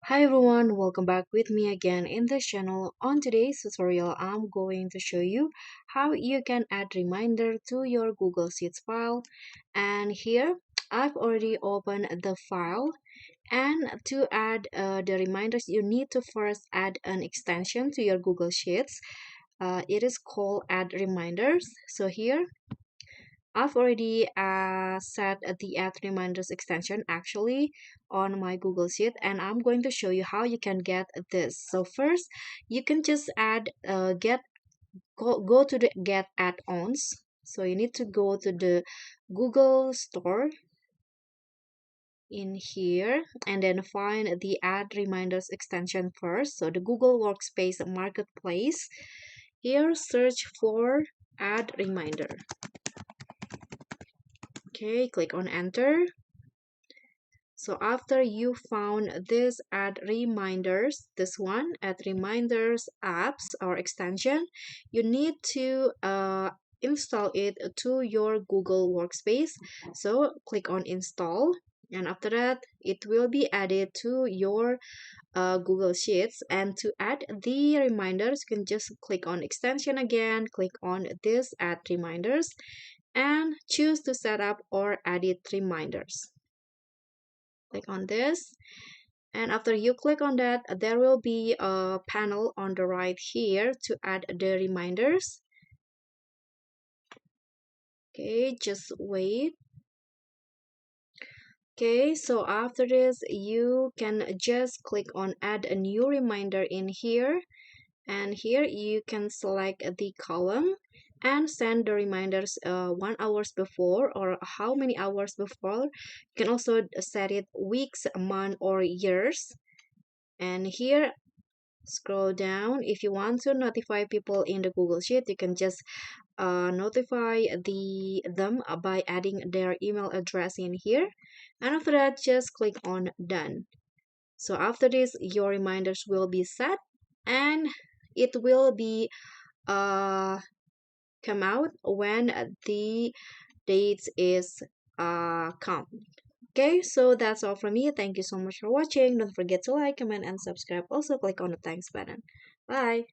Hi everyone, welcome back with me again in this channel. On today's tutorial, I'm going to show you how you can add reminder to your Google Sheets file. And here, I've already opened the file. And to add the reminders, you need to first add an extension to your Google Sheets. It is called Add Reminders. So here, I've already set the add reminders extension actually on my Google Sheet, and I'm going to show you how you can get this. So first, you can just add go to the get add-ons. So you need to go to the Google Store in here and then find the add reminders extension first. So the Google Workspace Marketplace. Here, search for add reminder. Okay, click on enter. So after you found this add reminders, this one add reminders apps or extension, you need to install it to your Google Workspace. So click on install, and after that it will be added to your Google Sheets. And to add the reminders, you can just click on extension again, click on this add reminders, and choose to set up or edit reminders. Click on this, and after you click on that, there will be a panel on the right here to add the reminders. Okay, just wait. Okay, so after this you can just click on add a new reminder in here, and here you can select the column and send the reminders 1 hour before or how many hours before. You can also set it weeks, month, or years. And here, scroll down. If you want to notify people in the Google Sheet, you can just notify them by adding their email address in here. And after that, just click on done. So after this, your reminders will be set, and it will be come out when the date is come. Okay, so that's all from me. Thank you so much for watching. Don't forget to like, comment, and subscribe. Also, click on the thanks button. Bye.